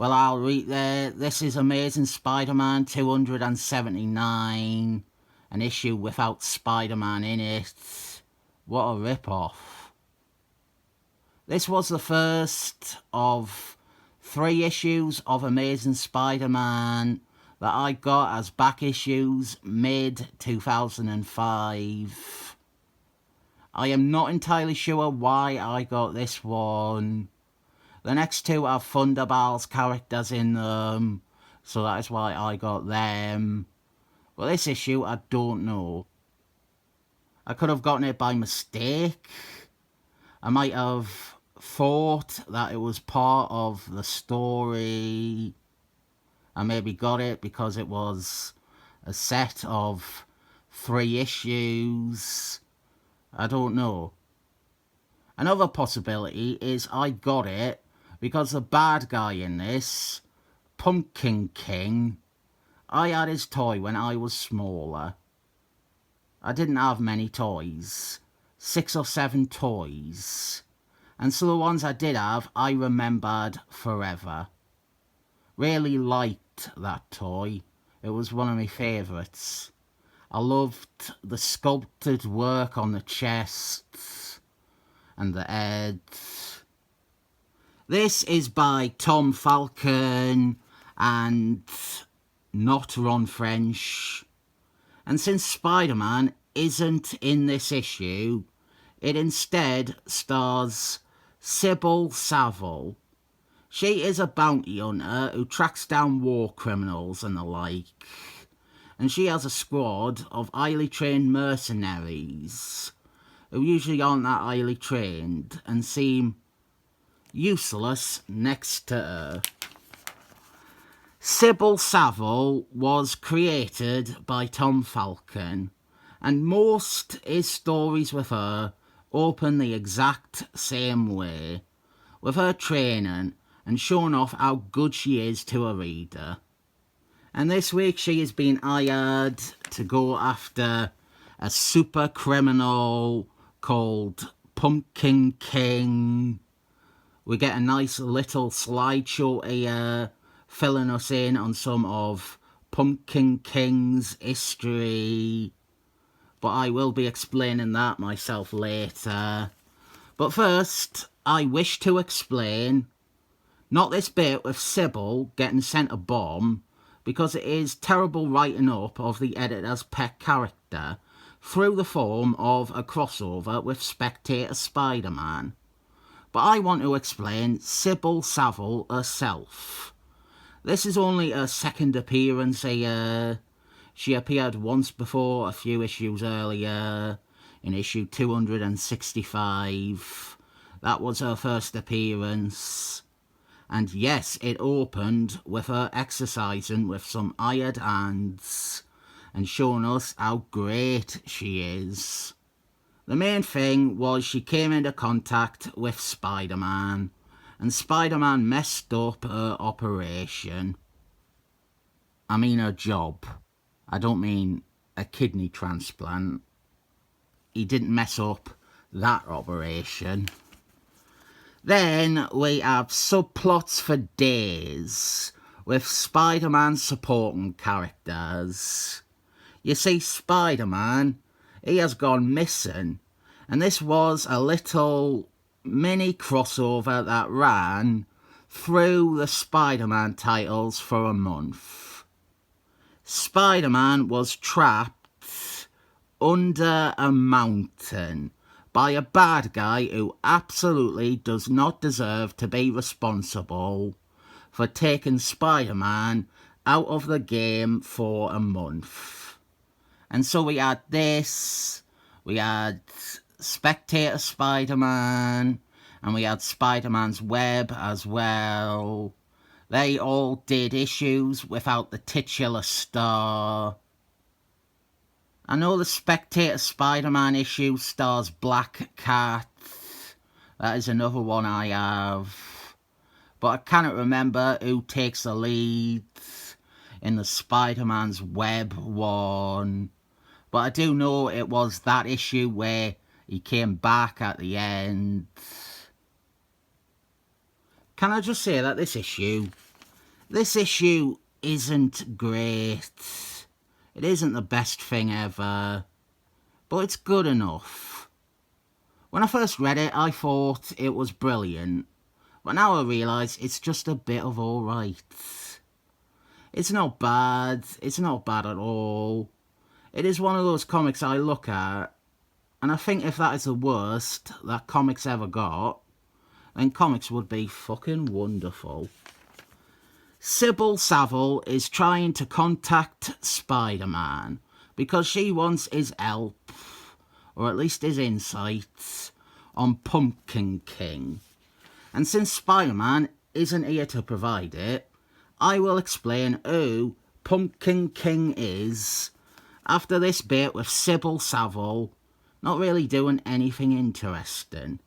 Well, I'll read there. This is Amazing Spider-Man 279, an issue without Spider-Man in it. What a rip-off. This was the first of 3 issues of Amazing Spider-Man that I got as back issues mid-2005. I am not entirely sure why I got this one. The next 2 have Thunderbolt's characters in them, so that is why I got them. But this issue, I don't know. I could have gotten it by mistake. I might have thought that it was part of the story. I maybe got it because it was a set of 3 issues. I don't know. Another possibility is I got it because the bad guy in this, Pumpkin King, I had his toy when I was smaller. I didn't have many toys, 6 or 7 toys, and so the ones I did have I remembered forever. Really liked that toy. It was one of my favourites. I loved the sculpted work on the chest and the head. This is by Tom Falcon and not Ron French. And since Spider-Man isn't in this issue, it instead stars Sable. She is a bounty hunter who tracks down war criminals and the like. And she has a squad of highly trained mercenaries who usually aren't that highly trained and seem useless next to her. Sybil Saville was created by Tom Falcon, and most his stories with her open the exact same way, with her training and showing off how good she is to a reader. And this week she has been hired to go after a super criminal called Pumpkin King. We get a nice little slideshow here, filling us in on some of Pumpkin King's history. But I will be explaining that myself later. But first, I wish to explain, not this bit with Sybil getting sent a bomb, because it is terrible writing up of the editor's pet character through the form of a crossover with Spectator Spider-Man. But I want to explain Sybil Saville herself. This is only her second appearance here. She appeared once before a few issues earlier, in issue 265. That was her first appearance. And yes, it opened with her exercising with some hired hands and showing us how great she is. The main thing was she came into contact with Spider-Man, and Spider-Man messed up her operation. I mean her job. I don't mean a kidney transplant. He didn't mess up that operation. Then we have subplots for days with Spider-Man supporting characters. You see, Spider-Man, he has gone missing, and this was a little mini crossover that ran through the Spider-Man titles for a month. Spider-Man was trapped under a mountain by a bad guy who absolutely does not deserve to be responsible for taking Spider-Man out of the game for a month. And so we had this, we had Spectator Spider-Man, and we had Spider-Man's Web as well. They all did issues without the titular star. I know the Spectator Spider-Man issue stars Black Cat. That is another one I have. But I cannot remember who takes the lead in the Spider-Man's Web one. But I do know it was that issue where he came back at the end. Can I just say that this issue This issue isn't great. It isn't the best thing ever, but it's good enough. When I first read it, I thought it was brilliant, but now I realise it's just a bit of alright. It's not bad at all. It is one of those comics I look at, and I think if that is the worst that comics ever got, then comics would be fucking wonderful. Sable is trying to contact Spider-Man because she wants his help, or at least his insights, on Pumpkin King. And since Spider-Man isn't here to provide it, I will explain who Pumpkin King is after this bit with Sable not really doing anything interesting.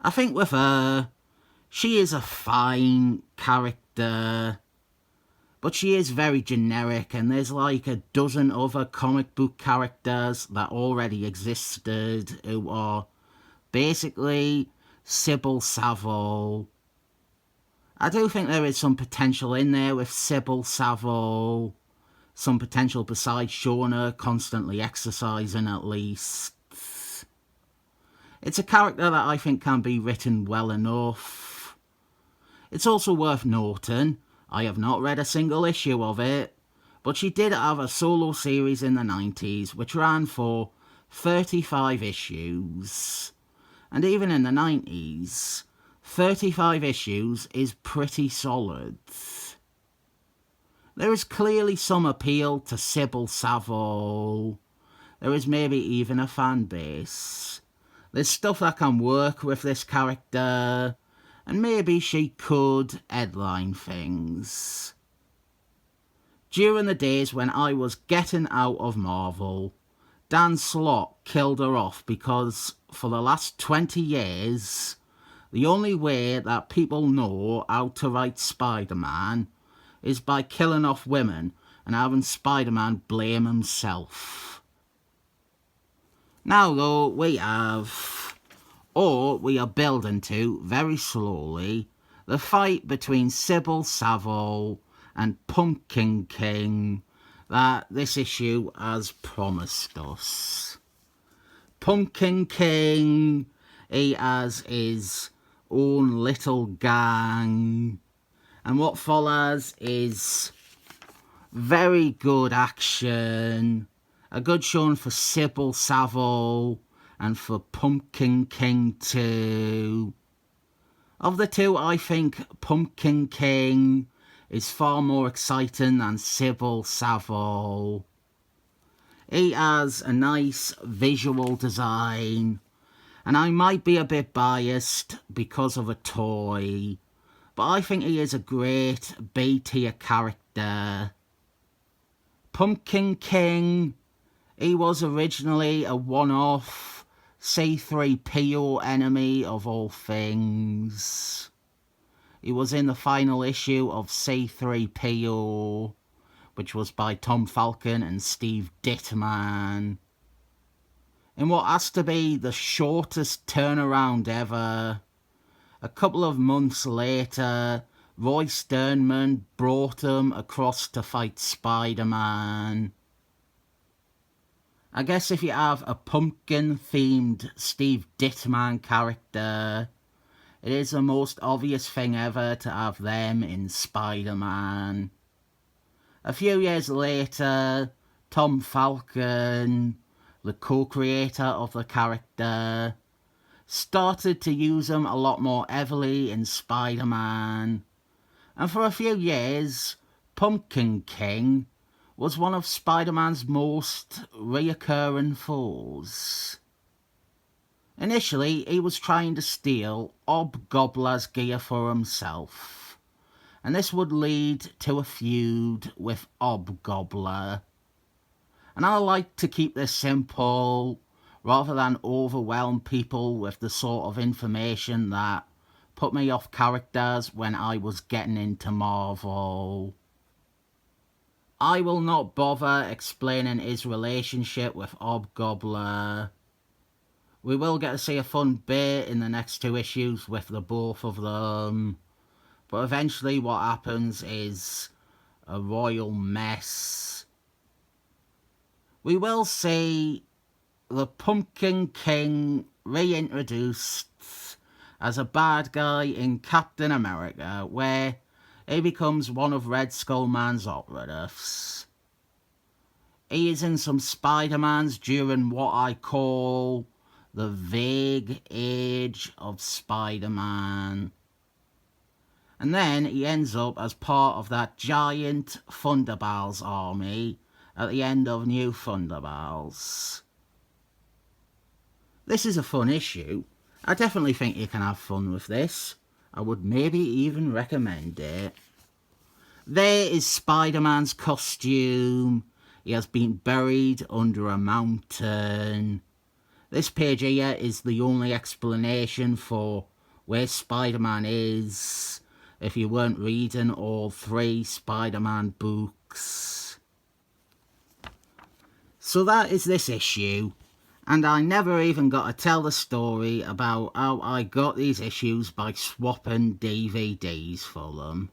I think with her, she is a fine character, but she is very generic, and there's like a dozen other comic book characters that already existed who are basically Sable. I do think there is some potential in there with Sable, some potential besides Sorta constantly exercising at least. It's a character that I think can be written well enough. It's also worth noting, I have not read a single issue of it, but she did have a solo series in the 90s which ran for 35 issues. And even in the 90s, 35 issues is pretty solid. There is clearly some appeal to Sable. There is maybe even a fan base. There's stuff that can work with this character, and maybe she could headline things. During the days when I was getting out of Marvel, Dan Slott killed her off because for the last 20 years, the only way that people know how to write Spider-Man is by killing off women and having Spider-Man blame himself. Now though, we are building to, very slowly, the fight between Sable and Pumpkin King that this issue has promised us. Pumpkin King, he has his own little gang, and what follows is very good action, a good showing for Sable and for Pumpkin King too. Of the two, I think Pumpkin King is far more exciting than Sable. He has a nice visual design, and I might be a bit biased because of a toy, but I think he is a great B-tier character. Pumpkin King, he was originally a one-off C3PO enemy of all things. He was in the final issue of C3PO, which was by Tom Falcon and Steve Ditman. In what has to be the shortest turnaround ever, a couple of months later, Roy Sternman brought him across to fight Spider-Man. I guess if you have a pumpkin-themed Steve Ditman character, it is the most obvious thing ever to have them in Spider-Man. A few years later, Tom Falcon, the co-creator of the character, started to use them a lot more heavily in Spider-Man. And for a few years, Pumpkin King was one of Spider-Man's most reoccurring foes. Initially, he was trying to steal Hobgobbler's gear for himself, and this would lead to a feud with Hobgobbler. And I like to keep this simple, rather than overwhelm people with the sort of information that put me off characters when I was getting into Marvel. I will not bother explaining his relationship with Hobgobbler. We will get to see a fun bit in the next two issues with the both of them, But eventually what happens is a royal mess. We will see the Pumpkin King reintroduced as a bad guy in Captain America, where he becomes one of Red Skull Man's operatives. He is in some Spider-Mans during what I call the vague age of Spider-Man. And then he ends up as part of that giant Thunderbolts army at the end of New Thunderbolts. This is a fun issue. I definitely think you can have fun with this. I would maybe even recommend it. There is Spider-Man's costume. He has been buried under a mountain. This page here is the only explanation for where Spider-Man is, if you weren't reading all 3 Spider-Man books. So that is this issue. And I never even got to tell the story about how I got these issues by swapping DVDs for them.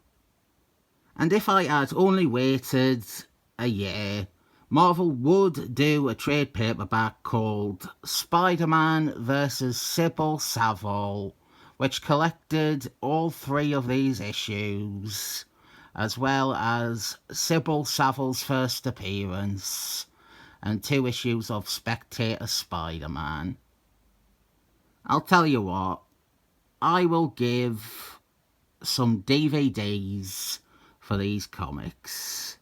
And if I had only waited a year, Marvel would do a trade paperback called Spider-Man vs. Sable, which collected all 3 of these issues, as well as Sable's first appearance, and 2 issues of Spectator Spider-Man. I'll tell you what, I will give some DVDs for these comics.